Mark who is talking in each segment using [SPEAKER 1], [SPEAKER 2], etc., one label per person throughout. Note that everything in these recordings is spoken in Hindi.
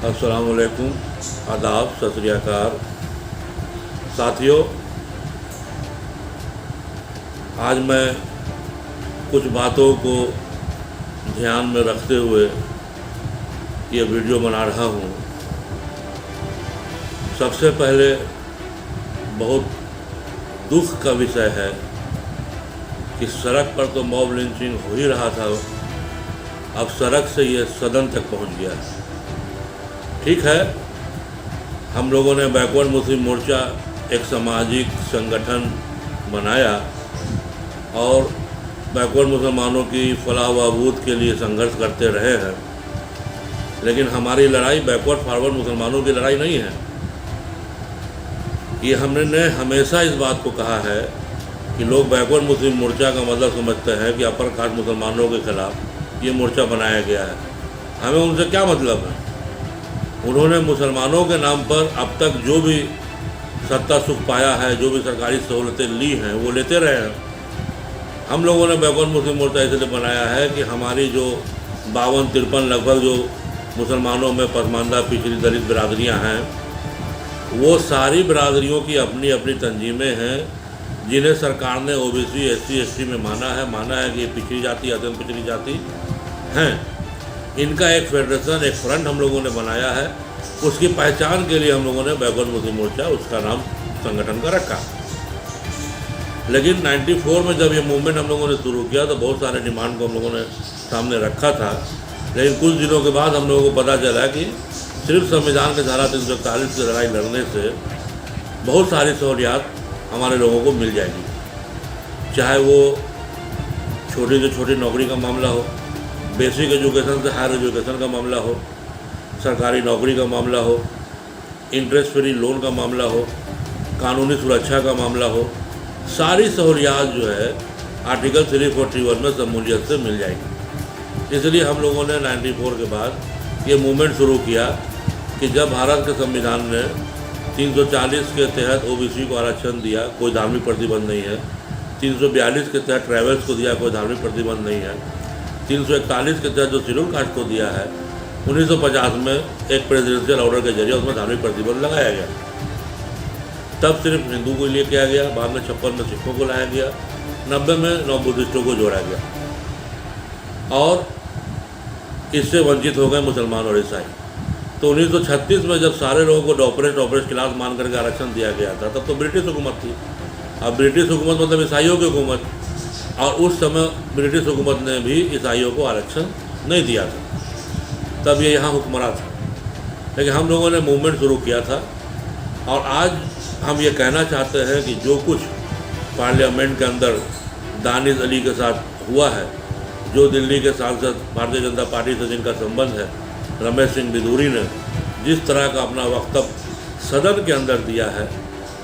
[SPEAKER 1] अस्सलाम वालेकुम, आदाब, सत श्री अकाल। साथियों, आज मैं कुछ बातों को ध्यान में रखते हुए ये वीडियो बना रहा हूँ। सबसे पहले बहुत दुख का विषय है कि सड़क पर तो मॉब लिंचिंग हो ही रहा था, अब सड़क से ये सदन तक पहुँच गया है। ठीक है, हम लोगों ने बैकवर्ड मुस्लिम मोर्चा एक सामाजिक संगठन बनाया और बैकवर्ड मुसलमानों की फलाह व बहबूद के लिए संघर्ष करते रहे हैं, लेकिन हमारी लड़ाई बैकवर्ड फॉरवर्ड मुसलमानों की लड़ाई नहीं है। ये हमने हमेशा इस बात को कहा है कि लोग बैकवर्ड मुस्लिम मोर्चा का मतलब समझते हैं कि अपर कास्ट मुसलमानों के खिलाफ ये मोर्चा बनाया गया है। हमें उनसे क्या मतलब है? उन्होंने मुसलमानों के नाम पर अब तक जो भी सत्ता सुख पाया है, जो भी सरकारी सहूलतें ली हैं, वो लेते रहे हैं। हम लोगों ने बैकवर्ड मुस्लिम मोर्चा इसलिए बनाया है कि हमारी जो 52-53 लगभग जो मुसलमानों में पसमानदा पिछड़ी दलित बिरादरियाँ हैं, वो सारी बिरादरियों की अपनी अपनी तंजीमें हैं, जिन्हें सरकार ने ओबीसी SC ST में माना है कि ये पिछड़ी जाति, अत्यंत पिछड़ी जाति हैं। इनका एक फेडरेशन, एक फ्रंट हम लोगों ने बनाया है। उसकी पहचान के लिए हम लोगों ने बैकवर्ड मुस्लिम मोर्चा, उसका नाम संगठन का रखा। लेकिन 94 में जब ये मूवमेंट हम लोगों ने शुरू किया तो बहुत सारे डिमांड को हम लोगों ने सामने रखा था, लेकिन कुछ दिनों के बाद हम लोगों को पता चला कि सिर्फ संविधान के धारा 341 की लड़ाई लड़ने से बहुत सारी सहूलियात हमारे लोगों को मिल जाएगी, चाहे वो छोटी से छोटी नौकरी का मामला हो, बेसिक एजुकेशन से हायर एजुकेशन का मामला हो, सरकारी नौकरी का मामला हो, इंटरेस्ट फ्री लोन का मामला हो, कानूनी सुरक्षा का मामला हो। सारी सहूलियात जो है आर्टिकल 341 में शमूलियत से मिल जाएगी। इसलिए हम लोगों ने 94 के बाद ये मूवमेंट शुरू किया कि जब भारत के संविधान ने 340 के तहत OBC को आरक्षण दिया, कोई धार्मिक प्रतिबंध नहीं है। 342 के तहत ट्राइबल्स को दिया, कोई धार्मिक प्रतिबंध नहीं है। 341 के तहत जो शेड्यूल कास्ट को दिया है, 1950 में एक प्रेसिडेंशियल ऑर्डर के जरिए उसमें धार्मिक प्रतिबंध लगाया गया। तब सिर्फ हिंदू को लिए किया गया, बाद में 56 में सिखों को लाया गया, 90 में नौ बुद्धिस्टों को जोड़ा गया और इससे वंचित हो गए मुसलमान और ईसाई। तो 1936 में जब सारे लोगों को डॉपरेट क्लास मान करके आरक्षण दिया गया था, तब तो ब्रिटिश हुकूमत थी। अब ब्रिटिश हुकूमत मतलब ईसाइयों की हुकूमत, और उस समय ब्रिटिश हुकूमत ने भी ईसाइयों को आरक्षण नहीं दिया था, तब ये यहाँ हुक्मरान था। लेकिन हम लोगों ने मूवमेंट शुरू किया था और आज हम ये कहना चाहते हैं कि जो कुछ पार्लियामेंट के अंदर दानिश अली के साथ हुआ है, जो दिल्ली के सांसद भारतीय जनता पार्टी से जिनका संबंध है, रमेश सिंह बिधूरी ने जिस तरह का अपना वक्तव्य सदन के अंदर दिया है,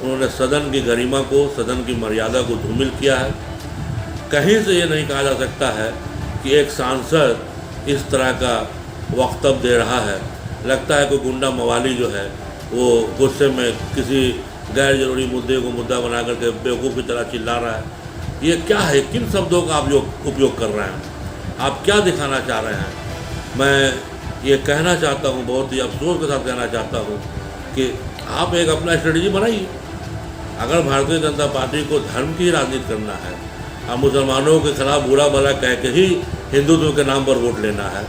[SPEAKER 1] उन्होंने सदन की गरिमा को, सदन की मर्यादा को धूमिल किया है। कहीं से ये नहीं कहा जा सकता है कि एक सांसद इस तरह का वक्तव्य दे रहा है। लगता है कोई गुंडा मवाली जो है वो गुस्से में किसी गैर जरूरी मुद्दे को मुद्दा बना करके बेवकूफ़ की तरह चिल्ला रहा है। ये क्या है? किन शब्दों का आप उपयोग कर रहे हैं? आप क्या दिखाना चाह रहे हैं? मैं ये कहना चाहता हूँ, बहुत ही अफसोस के साथ कहना चाहता हूँ कि आप एक अपना स्ट्रेटजी बनाइए। अगर भारतीय जनता पार्टी को धर्म की राजनीति करना है और मुसलमानों के खिलाफ बुरा भला कह के ही हिंदुत्व के नाम पर वोट लेना है,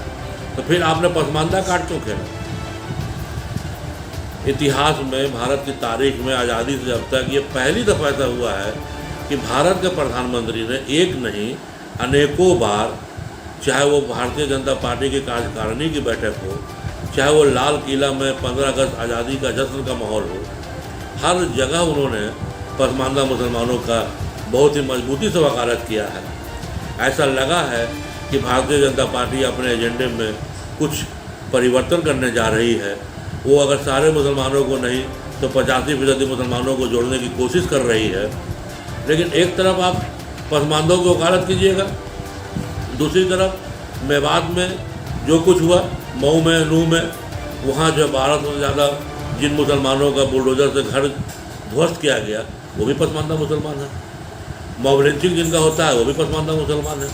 [SPEAKER 1] तो फिर आपने पसमानदा कार्ड क्यों खेला? इतिहास में, भारत की तारीख में आज़ादी से अब तक ये पहली दफ़ा ऐसा हुआ है कि भारत के प्रधानमंत्री ने एक नहीं अनेकों बार, चाहे वो भारतीय जनता पार्टी की कार्यकारिणी की बैठक हो, चाहे वो लाल किला में 15 अगस्त आज़ादी का जश्न का माहौल हो, हर जगह उन्होंने पसमानदा मुसलमानों का बहुत ही मजबूती से वकालत किया है। ऐसा लगा है कि भारतीय जनता पार्टी अपने एजेंडे में कुछ परिवर्तन करने जा रही है। वो अगर सारे मुसलमानों को नहीं तो 85% मुसलमानों को जोड़ने की कोशिश कर रही है। लेकिन एक तरफ आप पसमानदों की वकालत कीजिएगा, दूसरी तरफ मेवात में जो कुछ हुआ, मऊ में, नूह में, वहाँ जो 1200 से ज़्यादा जिन मुसलमानों का बुलडोजर से घर ध्वस्त किया गया, वो भी पसमानदा मुसलमान है। मॉब लिंचिंग जिनका होता है वो भी पसमानदा मुसलमान है।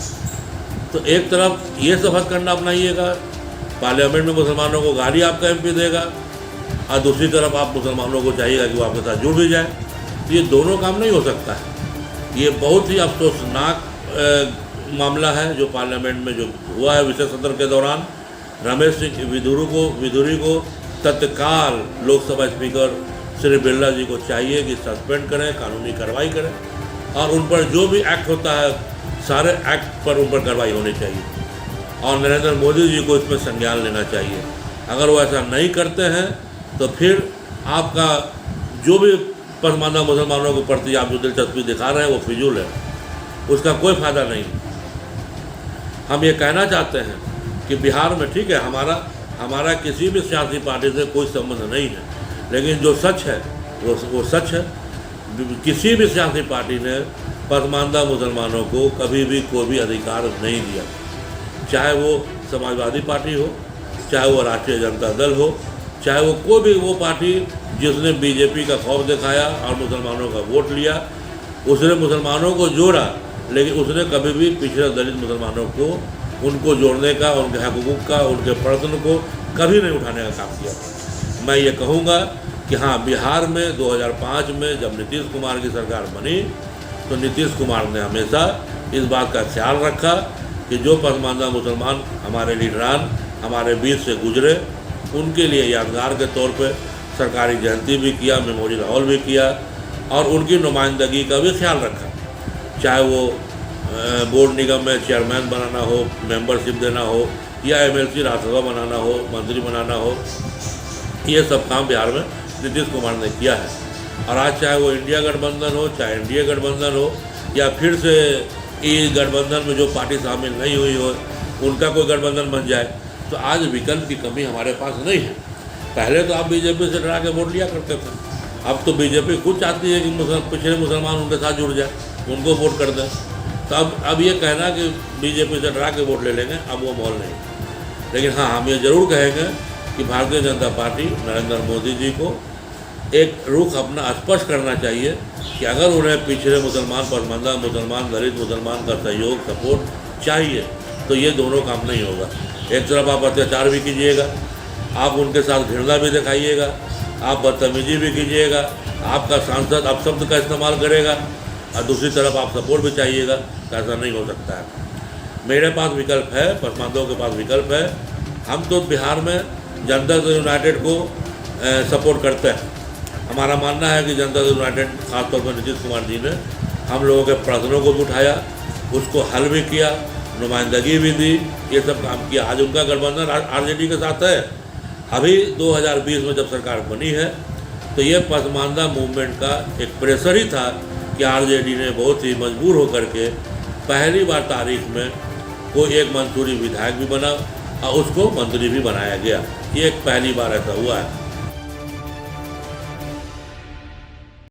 [SPEAKER 1] तो एक तरफ ये शपथ करना अपनाइएगा पार्लियामेंट में मुसलमानों को गाली आपका एमपी देगा और दूसरी तरफ आप मुसलमानों को चाहिएगा कि वो आपके साथ जुड़ भी जाए। ये दोनों काम नहीं हो सकता है। ये बहुत ही अफसोसनाक मामला है जो पार्लियामेंट में जो हुआ है विशेष सत्र के दौरान। रमेश सिंह विधूरी को तत्काल लोकसभा स्पीकर श्री बिरला जी को चाहिए कि सस्पेंड करें, कानूनी कार्रवाई करें और उन पर जो भी एक्ट होता है सारे एक्ट पर उन पर कार्रवाई होनी चाहिए और नरेंद्र मोदी जी को इसमें संज्ञान लेना चाहिए। अगर वो ऐसा नहीं करते हैं तो फिर आपका जो भी पसमानदा मुसलमानों के प्रति आप जो दिलचस्पी दिखा रहे हैं वो फिजूल है, उसका कोई फ़ायदा नहीं। हम ये कहना चाहते हैं कि बिहार में ठीक है हमारा किसी भी सियासी पार्टी से कोई संबंध नहीं है, लेकिन जो सच है वो सच है। किसी भी सियासी पार्टी ने पसमानदा मुसलमानों को कभी भी कोई भी अधिकार नहीं दिया, चाहे वो समाजवादी पार्टी हो, चाहे वो राष्ट्रीय जनता दल हो, चाहे वो कोई भी वो पार्टी जिसने बीजेपी का खौफ दिखाया और मुसलमानों का वोट लिया, उसने मुसलमानों को जोड़ा, लेकिन उसने कभी भी पिछड़े दलित मुसलमानों को उनको जोड़ने का, उनके हकूक़ का, उनके प्रश्न को कभी नहीं उठाने का काम किया। मैं ये कहूँगा कि हाँ, बिहार में 2005 में जब नीतीश कुमार की सरकार बनी तो नीतीश कुमार ने हमेशा इस बात का ख्याल रखा कि जो पसमानदा मुसलमान हमारे लीडरान हमारे बीच से गुजरे उनके लिए यादगार के तौर पे सरकारी जयंती भी किया, मेमोरियल हॉल भी किया और उनकी नुमाइंदगी का भी ख्याल रखा। चाहे वो बोर्ड निगम में चेयरमैन बनाना हो, मेंबरशिप देना हो या एमएलसी राज्यसभा बनाना हो, मंत्री बनाना हो, ये सब काम बिहार में नीतीश कुमार ने किया है। और आज चाहे वो इंडिया गठबंधन हो, चाहे एनडीए गठबंधन हो या फिर से इस गठबंधन में जो पार्टी शामिल नहीं हुई हो उनका कोई गठबंधन बन जाए, तो आज विकल्प की कमी हमारे पास नहीं है। पहले तो आप बीजेपी से डरा के वोट लिया करते थे, अब तो बीजेपी खुद चाहती है कि पिछड़े मुसलमान उनके साथ जुड़ जाए, उनको वोट कर दें। तो अब ये कहना कि बीजेपी से डरा के वोट ले लेंगे, अब वो माहौल नहीं। लेकिन हाँ, हम ये ज़रूर कहेंगे कि भारतीय जनता पार्टी नरेंद्र मोदी जी को एक रुख अपना स्पष्ट करना चाहिए कि अगर उन्हें पिछड़े मुसलमान, पसमानदा मुसलमान, दलित मुसलमान का सहयोग, सपोर्ट चाहिए तो ये दोनों काम नहीं होगा। एक तरफ आप अत्याचार भी कीजिएगा, आप उनके साथ घृणा भी दिखाइएगा, आप बदतमीजी भी कीजिएगा, आपका सांसद अपशब्द का इस्तेमाल करेगा और दूसरी तरफ आप सपोर्ट भी चाहिएगा, तो ऐसा नहीं हो सकता है। मेरे पास विकल्प है, पसमानदों के पास विकल्प है। हम तो बिहार में जनता दल यूनाइटेड को सपोर्ट करते हैं। हमारा मानना है कि जनता दल यूनाइटेड, खासतौर पर नीतीश कुमार जी ने हम लोगों के प्रश्नों को भी उठाया, उसको हल भी किया, नुमाइंदगी भी दी, ये सब काम किया। आज उनका गठबंधन आरजेडी के साथ है। अभी 2020 में जब सरकार बनी है तो ये पसमानदा मूवमेंट का एक प्रेशर ही था कि आरजेडी ने बहुत ही मजबूर होकर के पहली बार तारीख में कोई एक मंसूरी विधायक भी बना और उसको मंत्री भी बनाया गया। ये एक पहली बार ऐसा हुआ है।